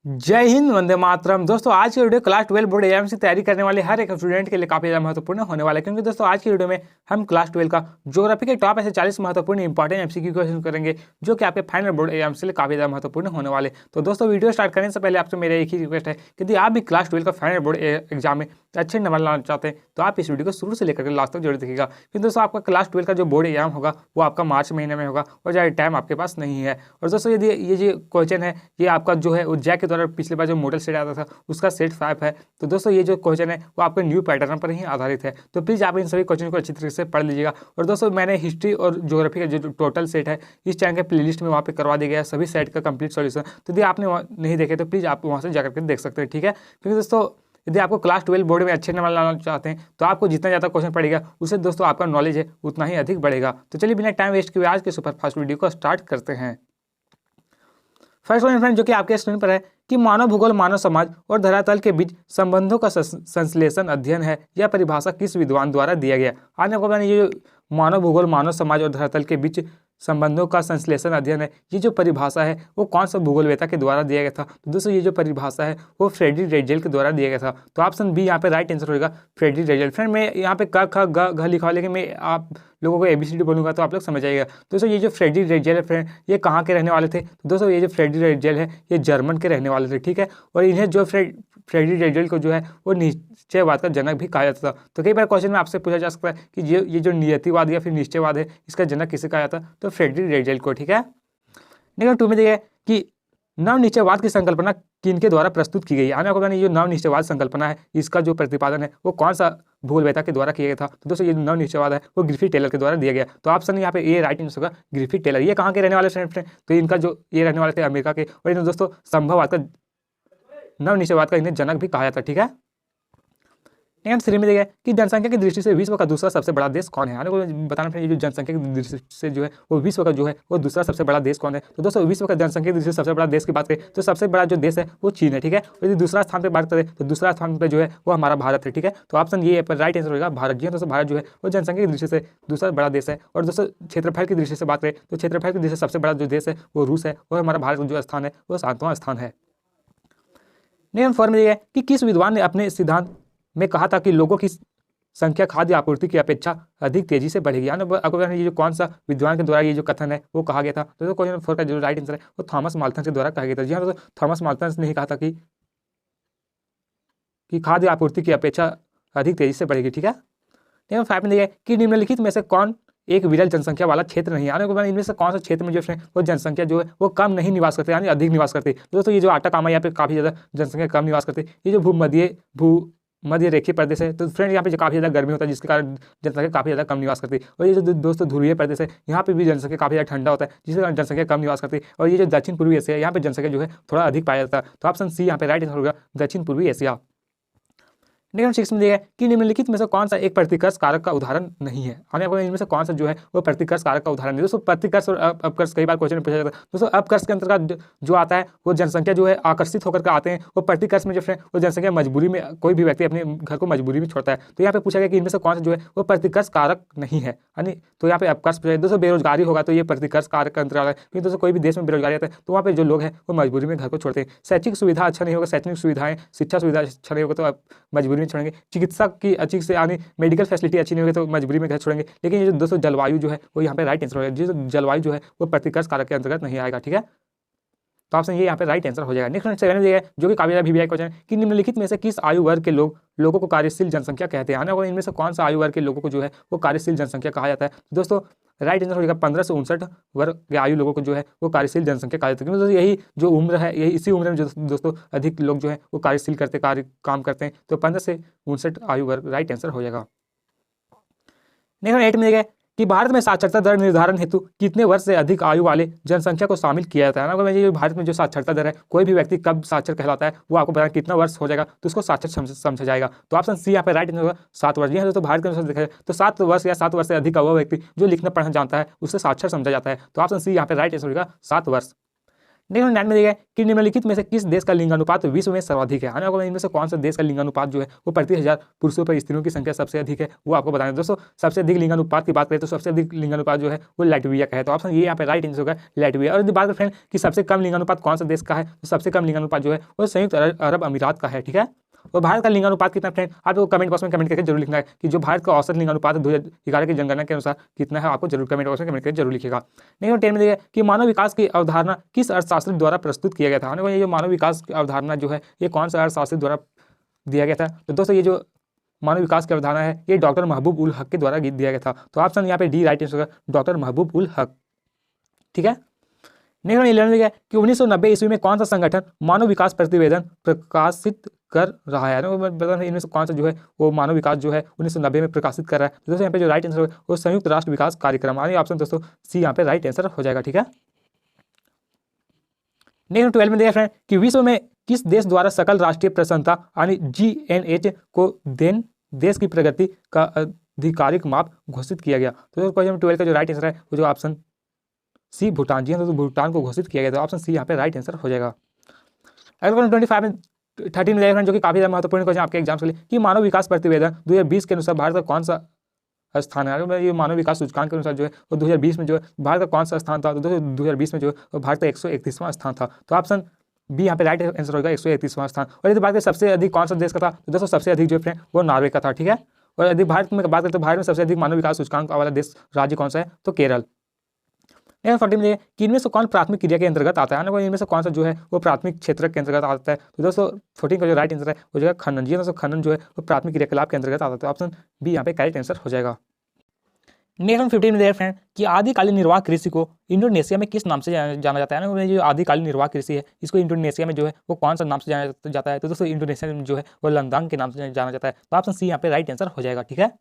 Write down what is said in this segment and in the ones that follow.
जय हिंद, वंदे मातरम। दोस्तों आज की वीडियो क्लास 12 बोर्ड एग्जाम की तैयारी करने वाले हर एक स्टूडेंट के लिए काफी ज्यादा महत्वपूर्ण होने वाला है, क्योंकि दोस्तों आज की वीडियो में हम क्लास 12 का ज्योग्राफी के टॉप ऐसे 40 महत्वपूर्ण इंपॉर्टेंट एमसीक्यू क्वेश्चन करेंगे जो कि आपके फाइनल बोर्ड एग्जाम के लिए काफी ज्यादा महत्वपूर्ण होने वाले। तो दोस्तों वीडियो स्टार्ट करने से पहले आपसे मेरा एक ही रिक्वेस्ट है कि यदि आप भी क्लास 12 का फाइनल बोर्ड एग्जाम में अच्छे नंबर लाना चाहते हैं तो आप इस वीडियो को शुरू से लेकर लास्ट तक जरूर देखिएगा, क्योंकि दोस्तों आपका क्लास 12 का जो बोर्ड एग्जाम होगा वो आपका मार्च महीने में होगा और ज़्यादा टाइम आपके पास नहीं है। और दोस्तों यदि ये जो क्वेश्चन है ये आपका जो है वो जैक के द्वारा पिछले बार जो मॉडल सेट आता था उसका सेट 5 है। तो दोस्तों ये जो क्वेश्चन है वो आपके न्यू पैटर्न पर ही आधारित है, तो प्लीज़ आप इन सभी क्वेश्चन को अच्छी तरीके से पढ़ लीजिएगा। और दोस्तों मैंने हिस्ट्री और ज्योग्राफी का जो टोटल सेट है इस चैनल के प्लेलिस्ट में वहाँ पे करवा दिया गया है सभी सेट का कंप्लीट सॉल्यूशन। तो यदि आपने नहीं देखे तो प्लीज़ आप वहाँ से जाकर के देख सकते हैं, ठीक है। क्योंकि दोस्तों यदि आपको क्लास 12 बोर्ड में अच्छे नंबर लाना चाहते हैं तो आपको जितना ज़्यादा क्वेश्चन पड़ेगा उससे दोस्तों आपका नॉलेज है उतना ही अधिक बढ़ेगा। तो चलिए बिना टाइम वेस्ट किए आज के सुपर फास्ट वीडियो को स्टार्ट करते हैं। फर्स्ट क्वेश्चन फ्रेंड जो कि आपके स्क्रीन पर है कि मानव भूगोल मानव समाज और धरातल के बीच संबंधों का संश्लेषण अध्ययन है, यह परिभाषा किस विद्वान द्वारा दिया गया। आज आपको बताना ये मानव भूगोल मानव समाज और धरातल के बीच संबंधों का संश्लेषण अध्ययन है, ये जो परिभाषा है वो कौन सा भूगोलवेत्ता के द्वारा दिया गया था। तो दोस्तों ये जो परिभाषा है वो फ्रेडरिक रेजेल के द्वारा दिया गया था। तो ऑप्शन बी यहाँ पे राइट आंसर होगा फ्रेडरिक रेजेल। फ्रेंड मैं यहाँ पे क ख ग घ लिखा हुआ, लेकिन मैं आप लोगों को एबीसीडी बोलूंगा तो आप लोग समझ जाइएगा। दोस्तों ये जो फ्रेडरिक रेजेल है फ्रेंड ये कहाँ के रहने वाले थे। तो दोस्तों ये जो फ्रेडरिक रेजेल है ये जर्मन के रहने वाले थे, ठीक है। और इन्हें जो फ्रेडरिक रेजेल को जो है वो निश्चयवाद का जनक भी कहा जाता था। तो कई बार क्वेश्चन में आपसे पूछा जा सकता है कि ये जो नियतिवाद या फिर निश्चयवाद है इसका जनक किसे कहा जाता, तो फ्रेडरिक रेजेल को, ठीक है। नंबर 2 में देखिए कि नवनिश्चयवाद की संकल्पना किनके द्वारा प्रस्तुत की गई है। आपको बताना ये जो नवनिश्चयवाद संकल्पना है इसका जो प्रतिपादन है वो कौन सा भूगोलवेत्ता के द्वारा किया गया था। तो दोस्तों ये नवनिश्चयवाद है वो ग्रिफिथ टेलर के द्वारा दिया गया। तो ऑप्शन यहाँ पे ये राइट आंसर होगा ग्रिफिथ टेलर। ये कहाँ के रहने वाले फ्रेंड, तो इनका जो ये रहने वाले थे अमेरिका के, और इन्हें दोस्तों संभववाद का नवनिश्चयवाद का इन्हें जनक भी कहा जाता, ठीक है। नेक्स्ट 3 में देखिए कि जनसंख्या की दृष्टि से विश्व का दूसरा सबसे बड़ा देश कौन है। आपको बताना है ये जो जनसंख्या की दृष्टि से जो है वो विश्व का जो है वो दूसरा सबसे बड़ा देश कौन है। तो दोस्तों विश्व का जनसंख्या की दृष्टि से सबसे बड़ा देश की बात करें तो सबसे बड़ा जो देश है वो चीन है, ठीक है। और यदि दूसरा स्थान पर बात करें तो दूसरा स्थान पर जो है वो हमारा भारत है, ठीक है। तो ऑप्शन ये पर राइट आंसर होगा भारत। जी दोस्तों भारत जो है वो जनसंख्या की दृष्टि से दूसरा बड़ा देश है। और दोस्तों क्षेत्रफल की दृष्टि से बात करें तो क्षेत्रफल की दृष्टि से सबसे बड़ा जो देश है वो रूस है, और हमारा भारत का जो स्थान है वो 7वां स्थान है। नियम 4 में ये है कि किस विद्वान ने अपने सिद्धांत में कहा था कि लोगों की संख्या खाद्य आपूर्ति की अपेक्षा अधिक तेजी से बढ़ेगी। आपको ये जो कौन सा विद्वान के द्वारा ये जो कथन है वो कहा गया था। तो क्वेश्चन 4 का जो राइट आंसर है वो थॉमस माल्थन के द्वारा कहा गया था। जी हाँ दोस्तों थॉमस माल्थन ने ही कहा था कि खाद्य आपूर्ति की अपेक्षा अधिक तेजी से बढ़ेगी, ठीक है। नंबर 5 में देखिए कि निम्नलिखित में से कौन एक विरल जनसंख्या वाला क्षेत्र नहीं है। इनमें से कौन सा क्षेत्र में जो है वो जनसंख्या जो है वो कम नहीं निवास करते यानी अधिक निवास करते। तो दोस्तों ये जो आटाकामा यहाँ पे काफ़ी ज़्यादा जनसंख्या कम निवास करते। ये जो मध्य रेखीय प्रदेश है तो फ्रेंड यहाँ पे काफ़ी ज़्यादा गर्मी होता है जिसके कारण जनसंख्या काफ़ी ज़्यादा कम निवास करती है। और ये जो दोस्तों ध्रुवीय प्रदेश है यहाँ पे भी जनसंख्या काफ़ी ज़्यादा ठंडा होता है जिसके कारण जनसंख्या कम निवास करती है। और ये जो दक्षिण पूर्वी एशिया है यहाँ पे जनसंख्या जो है थोड़ा अधिक पाया जाता है। तो ऑप्शन सी यहाँ पे राइट आंसर होगा दक्षिण पूर्वी एशिया। नियम 6 में दिया गया कि निम्नलिखित में से कौन सा एक प्रतिकर्ष कारक का उदाहरण नहीं है। हमने आपको इनमें से कौन सा जो है वो प्रतिकर्ष कारक का उदाहरण है। दोस्तों प्रतिकर्ष और अपकर्ष कई बार क्वेश्चन में पूछा जाता है। दोस्तों अपकर्ष के अंतर्गत जो आता है वो जनसंख्या जो है आकर्षित होकर के आते हैं, और प्रतिकर्ष में जो है वो जनसंख्या मजबूरी में कोई भी व्यक्ति अपने घर को मजबूरी में छोड़ता है। तो यहाँ पे पूछा गया कि इनमें से कौन सा जो है वो प्रतिकर्ष कारक नहीं है, यानी तो यहाँ पे अपकर्ष पूछा। दोस्तों बेरोजगारी होगा तो ये प्रतिकर्ष कारक का अंतर्गत है, क्योंकि दोस्तों कोई भी देश में बेरोजगारी आता है तो वहाँ पे जो लोग हैं वो मजबूरी में घर को छोड़ते हैं। शैक्षिक सुविधा अच्छा नहीं होगा, शैक्षणिक सुविधाएं शिक्षा सुविधा अच्छा नहीं होगा तो आप मजबूरी में छोड़ेंगे। चिकित्सा की अच्छी से यानी मेडिकल फैसिलिटी अच्छी नहीं होगी तो मजबूरी में घर छोड़ेंगे। लेकिन ये जो दोस्तों जलवायु जो है वो यहाँ पे राइट आंसर होगा। जो जलवायु जो है वो प्रतिकर्ष कारक के अंतर्गत नहीं आएगा, ठीक है। तो ऑप्शन ये यहाँ पे राइट आंसर हो जाएगा। नेक्स्ट 7 दिया है जो कि काफी वीवीआई क्वेश्चन है कि निम्नलिखित में से किस आयु वर्ग के लोगों को कार्यशील जनसंख्या कहते हैं। इनमें से कौन सा आयु वर्ग के लोगों को जो है वो कार्यशील जनसंख्या कहा जाता है। दोस्तों राइट आंसर हो जाएगा 15 से 59 वर्ग के आयु लोगों को जो है वो कार्यशील जनसंख्या कहा जाता है, क्योंकि यही जो उम्र है यही इसी उम्र में जो दोस्तों अधिक लोग जो है वो कार्यशील काम करते हैं। तो 15 से 59 आयु वर्ग राइट आंसर हो जाएगा। नेक्स्ट 8 में देखिए कि भारत में साक्षरता दर निर्धारण हेतु कितने वर्ष से अधिक आयु वाले जनसंख्या को शामिल किया जाता है। ना ये भारत में जो साक्षरता दर है कोई भी व्यक्ति कब साक्षर कहलाता है वो आपको बताना कितना वर्ष हो जाएगा तो उसको साक्षर समझा जाएगा। तो ऑप्शन सी यहाँ पे राइट आंसर होगा 7 वर्ष। यहाँ तो भारत के अनुसार देखा जाए तो 7 वर्ष या 7 वर्ष से अधिक का वो व्यक्ति जो लिखना पढ़ना जानता है उससे साक्षर समझा जाता है। तो ऑप्शन सी यहाँ पे राइट आंसर होगा 7 वर्ष। नेक्स्ट 9 में दिया गया कि निम्नलिखित में से किस देश का लिंगानुपात विश्व में सर्वाधिक है। आने वाले इनमें से कौन सा देश का लिंगानुपात जो है वो प्रति 1000 पुरुषों पर स्त्रियों की संख्या सबसे अधिक है, वो आपको बताना है। दोस्तों सबसे अधिक लिंगानुपात की बात करें तो सबसे अधिक लिंगानुपात जो है वो लैटविया का है, तो ऑप्शन ये यहाँ पे राइट आंसर होगा लैटविया। और यदि बात करें फ्रेंड कि सबसे कम लिंगानुपात कौन सा देश का है, तो सबसे कम लिंगानुपात जो है वो संयुक्त अरब अमीरात का है, ठीक है। और भारत का लिंगानुपात कितना फ्रेंड, आपको कमेंट बॉक्स में कमेंट करके जरूर लिखना है कि जो भारत का औसत लिंगानुपात 2011 की जनगणना के अनुसार कितना है, आपको जरूर कमेंट बॉक्स में कमेंट करके जरूर लिखेगा। नहीं 10 में देखिए कि मानव विकास की अवधारणा किस अर्थशास्त्री द्वारा प्रस्तुत किया गया था। ये जो मानव विकास की अवधारणा जो है ये कौन सा अर्थशास्त्री द्वारा दिया गया था, तो दोस्तों ये जो मानव विकास की अवधारणा है ये डॉक्टर महबूब उल हक के द्वारा दिया गया था, तो ऑप्शन यहाँ पे डी राइट आंसर होगा डॉक्टर महबूब उल हक, ठीक है। नेक्स्ट 11 में कि 1990 ईस्वी में कौन सा संगठन मानव विकास प्रतिवेदन प्रकाशित कर रहा है। इनमें से कौन सा जो है वो मानव विकास जो है 1990 में प्रकाशित कर रहा है, तो दोस्तों यहाँ पे जो राइट आंसर है वो संयुक्त राष्ट्र विकास कार्यक्रम, यानी ऑप्शन दोस्तों सी यहाँ पे राइट आंसर हो जाएगा, ठीक है। नेक्स्ट 12 में देखा फ्रेंड कि विश्व में किस देश द्वारा सकल राष्ट्रीय प्रसन्नता यानी GNH को देश की प्रगति का आधिकारिक माप घोषित किया गया, तो क्वेश्चन 12 का जो राइट आंसर है वो जो ऑप्शन सी भूटान, जी हाँ तो भूटान को घोषित किया गया, तो ऑप्शन सी यहाँ पे राइट आंसर हो जाएगा। अगला 25 में 13 में जो कि काफी महत्वपूर्ण क्वेश्चन आपके एग्जाम के लिए कि मानव विकास प्रतिवेदन 2020 के अनुसार भारत का कौन सा स्थान है। ये मानव विकास सूचकांक के अनुसार जो है वो 2020 में जो है भारत का कौन सा स्थान था, तो 2020 में जो है भारत का 131वां स्थान था, तो ऑप्शन बी यहाँ पे राइट आंसर होगा 131वां स्थान। और यदि बात करें सबसे अधिक कौन सा देश का था, तो दोस्तों सबसे अधिक जो फ्रेंड वो नॉर्वे का था, ठीक है। और यदि भारत में बात करें तो भारत में सबसे अधिक मानव विकास सूचकांक वाला देश राज्य कौन सा है, तो केरल। 14 में कि इनमें से कौन प्राथमिक क्रिया के अंतर्गत आता है, ना इनमें से कौन सा जो है वो प्राथमिक क्षेत्र के अंतर्गत आता है, तो दोस्तों 14 का जो राइट आंसर है वो जो है खनन, जी दोस्तों खनन जो है वो प्राथमिक क्रियाकलाप के अंतर्गत आता है, तो ऑप्शन बी यहाँ पे करेक्ट आंसर हो जाएगा। नेक्स्ट 15 में देखिए फ्रेंड कि आदिकालीन निर्वाह कृषि को इंडोनेशिया में किस नाम से जाना जाता है, ना जो आदिकालीन निर्वाह कृषि है इसको इंडोनेशिया में जो है वो कौन सा नाम से जाना जाता है, तो दोस्तों इंडोनेशिया में जो है वो लंदांग के नाम से जाना जाता है, तो ऑप्शन सी यहाँ पे राइट आंसर हो जाएगा, ठीक है।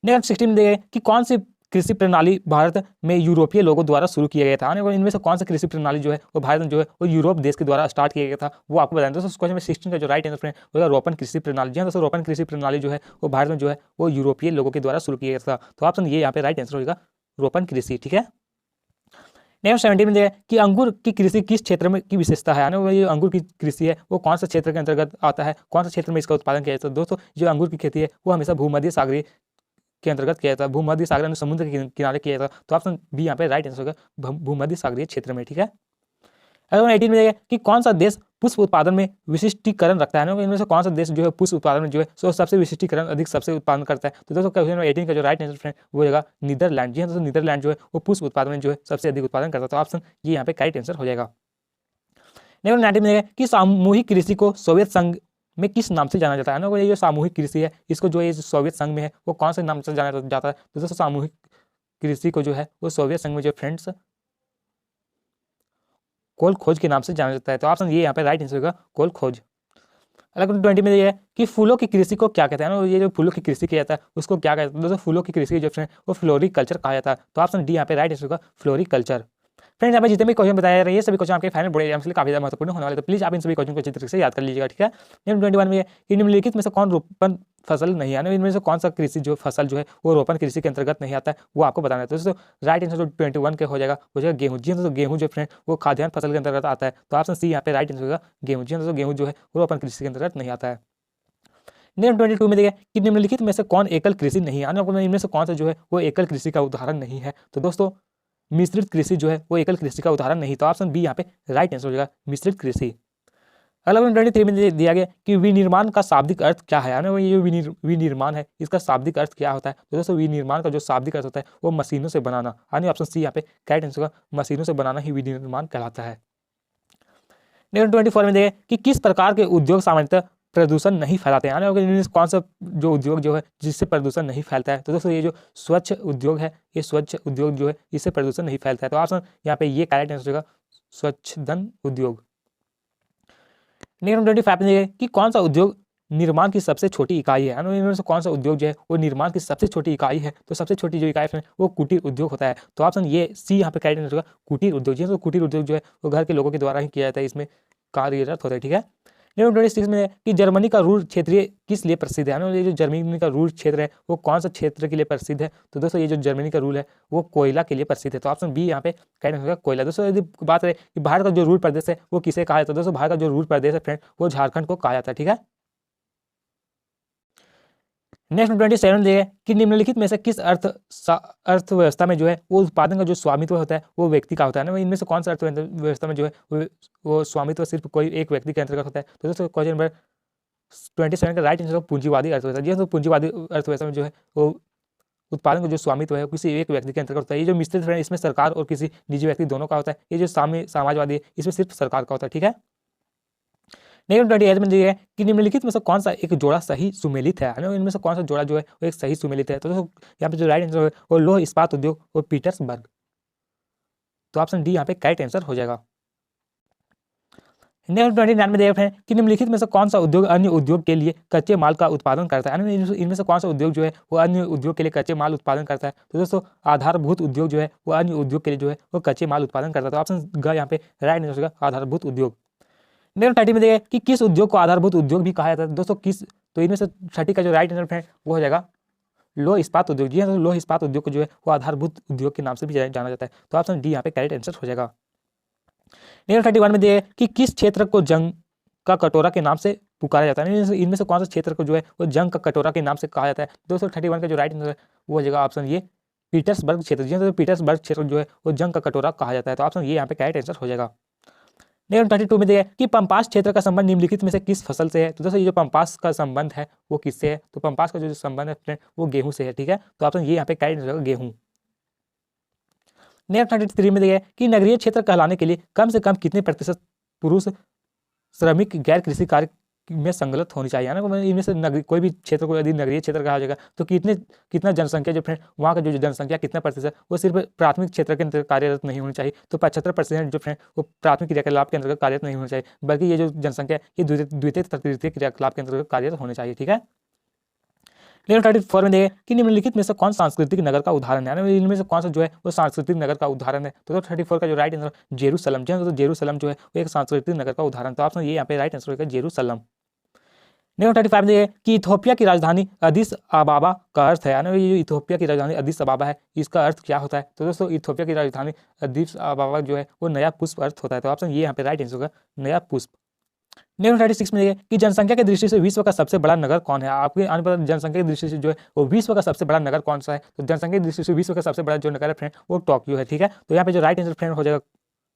नेक्स्ट 16 में देखिए कि कौन सी कृषि प्रणाली भारत में यूरोपीय लोगों द्वारा शुरू किया गया था, इनमें से कौन सा कृषि प्रणाली जो है वो भारत में जो है वो यूरोप देश के द्वारा स्टार्ट किया गया था, वो आपको बताएं। दोस्तों क्वेश्चन में 16 का जो राइट आंसर है वो रोपन कृषि प्रणाली, जी हाँ दोस्तों रोपन कृषि प्रणाली जो है वो भारत में जो है वो यूरोपीय लोगों के द्वारा शुरू किया गया था, तो ऑप्शन ये यहाँ पे राइट आंसर होगा रोपन कृषि, ठीक है। नेक्स्ट 17 में देखिए कि अंगूर की कृषि किस क्षेत्र में की विशेषता है, ये अंगूर की कृषि है वो कौन सा क्षेत्र के अंतर्गत आता है, कौन सा क्षेत्र में इसका उत्पादन किया जाता है। दोस्तों जो अंगूर की खेती है वो हमेशा भूमध्य सागरीय के अंतर्गत किया जाता है, भूमध्य सागर समुद्र के किनारे किया जाता है, तो ऑप्शन बी यहाँ पे राइट आंसर होगा भूमध्य सागरीय क्षेत्र में, ठीक है। अगर 18 में देखिए कि कौन सा देश पुष्प उत्पादन में विशिष्टीकरण रखता है, इनमें से कौन सा देश जो है पुष्प उत्पादन में जो है सो सबसे विशिष्टीकरण अधिक सबसे उत्पादन करता है, तो दोस्तों क्वेश्चन 18 का जो राइट आंसर वो होगा नीदरलैंड, जी हाँ दोस्तों नीदरलैंड जो है वो पुष्प उत्पादन में जो है सबसे अधिक उत्पादन करता है, तो ऑप्शन ये यहाँ पे करेक्ट आंसर हो जाएगा। नेक्स्ट 19 में कि सामूहिक कृषि को सोवियत संघ में किस नाम से जाना जाता है, ना ये जो सामूहिक कृषि है इसको जो ये सोवियत संघ में है वो कौन से नाम से जाना जाता है, तो दोस्तों सामूहिक कृषि को जो है वो सोवियत संघ में जो फ्रेंड्स कोल खोज के नाम से जाना जाता है, तो ऑप्शन ये यहाँ पे राइट आंसर होगा कोल खोज। अलग 20 में ये है कि फूलों की कृषि को क्या कहते हैं, ना ये जो फूलों की कृषि किया जाता है उसको क्या कहते हैं, दोस्तों फूलों की कृषि जो फ्रेंड वो फ्लोरिकल्चर कहा जाता है, तो ऑप्शन डी यहाँ पे राइट आंसर होगा फ्लोरिकल्चर। फ्रेंड्स यहाँ पे जितने भी क्वेश्चन बताया जा रहे हैं ये सभी क्वेश्चन आपके फाइनल बोर्ड एग्जाम के लिए काफी ज्यादा महत्वपूर्ण होने वाले, तो प्लीज आप इन सभी क्वेश्चन को अच्छी तरीके से याद कर लीजिएगा, ठीक है। 21 में कि निम्नलिखित में से कौन रोपण फसल नहीं है, इनमें से कौन सा कृषि जो फसल जो है वो रोपण कृषि के अंतर्गत नहीं आता है, वो आपको बताना है। तो दोस्तों राइट आंसर जो 21 के हो जाएगा वो जाएगा गेहूं, जी दोस्तों गेहूं जो फ्रेंड वो खाद्यान्न फसल के अंतर्गत आता है, तो ऑप्शन सी यहाँ पे राइट आंसर होगा गेहूं, जी दोस्तों गेहूं जो है वो रोपण कृषि के अंतर्गत नहीं आता है। नेक्स्ट 22 में देखिए कि निम्नलिखित में से कौन एकल कृषि नहीं है, इनमें से कौन सा जो है वो एकल कृषि का उदाहरण नहीं है, तो दोस्तों मिश्रित कृषि जो है वो एकल कृषि का उदाहरण नहीं, तो ऑप्शन बी यहाँ पे राइट आंसर हो जाएगा मिश्रित कृषि। अगला 23 में दिया गया कि विनिर्माण का शाब्दिक अर्थ क्या है, ये जो विनिर्माण है इसका शाब्दिक अर्थ क्या होता है, तो दोस्तों विनिर्माण का जो शाब्दिक अर्थ होता है वो मशीनों से बनाना, यानी ऑप्शन सी यहाँ पे करेक्ट आंसर होगा मशीनों से बनाना ही विनिर्माण कहलाता है। नेक्स्ट 24 में देखिए कि किस प्रकार के उद्योग सामान्यतः प्रदूषण नहीं फैलाते हैं, इनमें कौन सा जो उद्योग जो है जिससे प्रदूषण नहीं फैलता है, तो दोस्तों ये जो स्वच्छ उद्योग है ये स्वच्छ उद्योग जो है इससे प्रदूषण नहीं फैलता है, तो ऑप्शन यहाँ पे ये करेक्ट आंसर होगा स्वच्छंदन उद्योग। नेक्स्ट 25 में कि कौन सा उद्योग निर्माण की सबसे छोटी इकाई है, इनमें से कौन सा उद्योग जो है वो निर्माण की सबसे छोटी इकाई है, तो सबसे छोटी जो इकाई है वो कुटीर उद्योग होता है, तो ऑप्शन ये सी यहाँ पे करेक्ट आंसर होगा कुटीर उद्योग, जी तो कुटीर उद्योग जो है वो घर के लोगों के द्वारा ही किया जाता है, इसमें कार्यरत होता है, ठीक है। नंबर 26 में कि जर्मनी का रूर क्षेत्रीय किस लिए प्रसिद्ध है, ये जो जर्मनी का रूर क्षेत्र है वो कौन सा क्षेत्र के लिए प्रसिद्ध है, तो दोस्तों ये जो जर्मनी का रूल है वो कोयला के लिए प्रसिद्ध है, तो ऑप्शन बी यहाँ पे कहना होगा कोयला। दोस्तों यदि बात करें कि भारत का जो रूर प्रदेश है वो किसे कहा जाता है, दोस्तों भारत का जो रूर प्रदेश है फ्रेंड वो झारखंड को कहा जाता है, ठीक है। नेक्स्ट 27 दिए कि निम्नलिखित में से किस अर्थव्यवस्था में जो है वो उत्पादन का जो स्वामित्व होता है वो व्यक्ति का होता है ना, इनमें से कौन सा अर्थव्यवस्था में जो है वो स्वामित्व सिर्फ कोई एक व्यक्ति के अंतर्गत होता है, तो दोस्तों क्वेश्चन नंबर 27 का राइट आंसर पूंजीवादी अर्थव्यवस्था। जी तो पूंजीवादी अर्थव्यवस्था में जो है वो उत्पादन का जो स्वामित्व है किसी एक व्यक्ति के अंतर्गत होता है। ये जो मिश्रित है इसमें सरकार और किसी निजी व्यक्ति दोनों का होता है। ये जो समाजवादी है इसमें सिर्फ सरकार का होता है, ठीक है। नेक्स्ट 28 में दिया है कि निम्नलिखित में से कौन सा एक जोड़ा सही सुमेलित है, इनमें से कौन सा जोड़ा जो है वो एक सही सुमेलित है, तो यहाँ पे जो राइट आंसर है वो लौह इस्पात उद्योग और पीटर्सबर्ग, तो ऑप्शन डी यहाँ पे करेक्ट आंसर हो जाएगा। नेक्स्ट 29 में देखते हैं कि निम्नलिखित में से कौन सा उद्योग अन्य उद्योग के लिए कच्चे माल का उत्पादन करता है, इनमें से कौन सा उद्योग जो है वो अन्य उद्योग के लिए कच्चे माल उत्पादन करता है, तो दोस्तों आधारभूत उद्योग जो है वो अन्य उद्योग के लिए जो है वो कच्चे माल उत्पादन करता है, तो ऑप्शन ग यहाँ पे राइट आंसर होगा आधारभूत उद्योग। नेक्स्ट 30 में देखिए कि किस उद्योग को आधारभूत उद्योग भी कहा जाता है, दोस्तों किस, तो इनमें से 30 का जो राइट आंसर है वो हो जाएगा लौह इस्पात उद्योग। जी हाँ, लौह इस्पात उद्योग को जो है वो आधारभूत उद्योग के नाम से भी जाना जाता है, तो ऑप्शन डी यहाँ पे करेक्ट आंसर हो जाएगा। नेक्स्ट 31 में देखिए कि किस क्षेत्र को जंग का कटोरा के नाम से पुकारा जाता है, इनमें से कौन सा क्षेत्र को जो है वो जंग का कटोरा के नाम से कहा जाता है, दोस्तों 31 का जो राइट आंसर वो हो जाएगा ऑप्शन ये पीटर्सबर्ग क्षेत्र। जी तो पीटर्सबर्ग क्षेत्र जो है वो जंग का कटोरा कहा जाता है, तो ऑप्शन ये यहाँ पे करेक्ट आंसर हो जाएगा। नेक्स्ट 32 में देखिए कि पंपास क्षेत्र का संबंध निम्नलिखित में से किस फसल से है, तो दोस्तों ये जो पंपास का संबंध है वो किससे है, तो पंपास का जो संबंध है फ्रेंड वो गेहूं से है, ठीक है, तो ऑप्शन ये यहाँ पे करेक्ट आंसर होगा गेहूं। नेक्स्ट 33 में देखिए कि नगरीय क्षेत्र कहलाने के लिए कम से कम कितने प्रतिशत पुरुष श्रमिक गैर कृषि कार्य में संलग्न होनी चाहिए ना, इनमें से नगरी कोई भी क्षेत्र को यदि नगरीय क्षेत्र कहा जाएगा तो कितना जनसंख्या जो फ्रेंड वहाँ का जो जनसंख्या कितना प्रतिशत वो सिर्फ प्राथमिक क्षेत्र के अंतर्गत कार्यरत नहीं होनी चाहिए, तो 75% जो फ्रेंड वो प्राथमिक क्रियाकलाप के अंतर्गत कार्यरत नहीं होना चाहिए, बल्कि ये जो जनसंख्या ये द्वितीय तृतीय क्रियाकलाप के अंतर्गत कार्यरत होने चाहिए, ठीक है। नेक्स्ट 34 में देखिए कि निम्नलिखित में से कौन सांस्कृतिक नगर का उदाहरण है, इनमें से कौन सा जो है वो सांस्कृतिक नगर का उदाहरण है, तो 34 का जो राइट आंसर जेरूसलम। तो जेरूसलम जो है वो एक सांस्कृतिक नगर का उदाहरण, तो ऑप्शन ये यहाँ पे राइट आंसर होगा जेरूसलम। नेक्स्ट 35 देखिए कि इथोपिया की राजधानी अदिस अबाबा का अर्थ है, ये जो इथोपिया की राजधानी अदिस अबाबा है इसका अर्थ क्या होता है, तो दोस्तों इथोपिया की राजधानी अदिस अबाबा जो है वो नया पुष्प अर्थ होता है, तो ऑप्शन ये यहाँ पे राइट आंसर होगा नया पुष्प। नेक्स्ट 36 में देखिए कि जनसंख्या की दृष्टि से विश्व का सबसे बड़ा नगर कौन है, आपके आने पर जनसंख्या की दृष्टि से जो है वो विश्व का सबसे बड़ा नगर कौन सा है, तो जनसंख्या की दृष्टि से विश्व का सबसे बड़ा जो नगर है फ्रेंड वो टोक्यो है, ठीक है, तो यहाँ पे जो राइट आंसर फ्रेंड हो जाएगा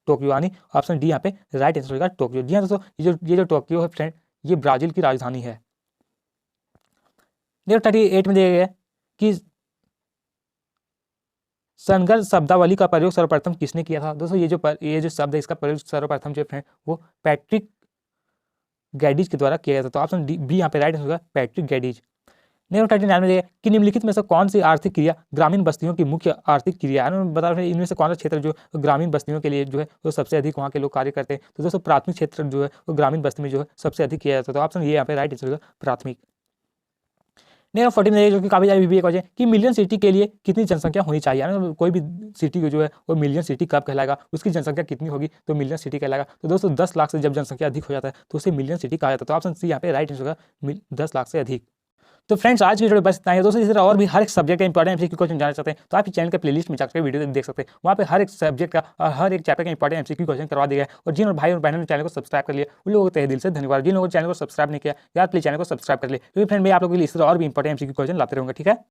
टोक्यो, यानी ऑप्शन डी यहाँ पे राइट आंसर होगा टोक्यो। जी हाँ दोस्तों ये जो टोक्यो है फ्रेंड ये ब्राजील की राजधानी है। नेक्स्ट 38 में देखिए गया कि संघर्ष शब्दावली का प्रयोग सर्वप्रथम किसने किया था, दोस्तों ये जो शब्द है इसका प्रयोग सर्वप्रथम जो है वो पैट्रिक गैडिज के द्वारा किया गया था, तो ऑप्शन बी यहाँ पे राइट आंसर होगा पैट्रिक गैडिज। नेक्स्ट 39 में देखिए कि निम्नलिखित में से कौन सी आर्थिक क्रिया ग्रामीण बस्तियों की मुख्य आर्थिक क्रिया है, बता रहे इनमें से कौन सा क्षेत्र जो ग्रामीण बस्तियों के लिए जो है वो सबसे अधिक वहाँ के लोग कार्य करते हैं, तो दोस्तों प्राथमिक क्षेत्र जो है वो ग्रामीण बस्ती में जो है सबसे अधिक किया जाता है, तो ऑप्शन ये यहाँ पे राइट आंसर होगा प्राथमिक। नेक्स्ट 40 में जो कि काफी ज्यादा क्वेश्चन कि मिलियन सिटी के लिए कितनी जनसंख्या होनी चाहिए, कोई भी सिटी को जो है वो मिलियन सिटी कब कहलाएगा, उसकी जनसंख्या कितनी होगी तो मिलियन सिटी कहलाएगा, तो दोस्तों 10 लाख से जब जनसंख्या अधिक हो जाता है तो उसे मिलियन सिटी कहा जाता है, तो ऑप्शन सी यहाँ पे राइट आंसर होगा 10 लाख से अधिक। तो फ्रेंड्स आज की वीडियो बस इतना है दोस्तों, इस तरह और भी हर एक सब्जेक्ट का इंपॉर्टेंट एमसीक्यू क्वेश्चन जानना चाहते हैं तो आप इस चैनल के प्लेलिस्ट में जाकर वीडियो देख सकते हैं, वहाँ पे हर एक सब्जेक्ट का और हर एक चैप्टर का इंपॉर्टेंट एमसीक्यू क्वेश्चन करवा दिया है, और जिन भाई और बहनों ने चैनल को सब्सक्राइब कर लिया उन लोगों को तहे दिल से धन्यवाद, जिन लोगों ने चैनल को सब्सक्राइब नहीं किया यार प्लीज चैनल को सब्सक्राइब कर लिए, क्योंकि फ्रेंड मैं आप लोगों के लिए इस तरह और भी इंपॉर्टेंट एमसीक्यू क्वेश्चन लाते रहूंगा, ठीक है।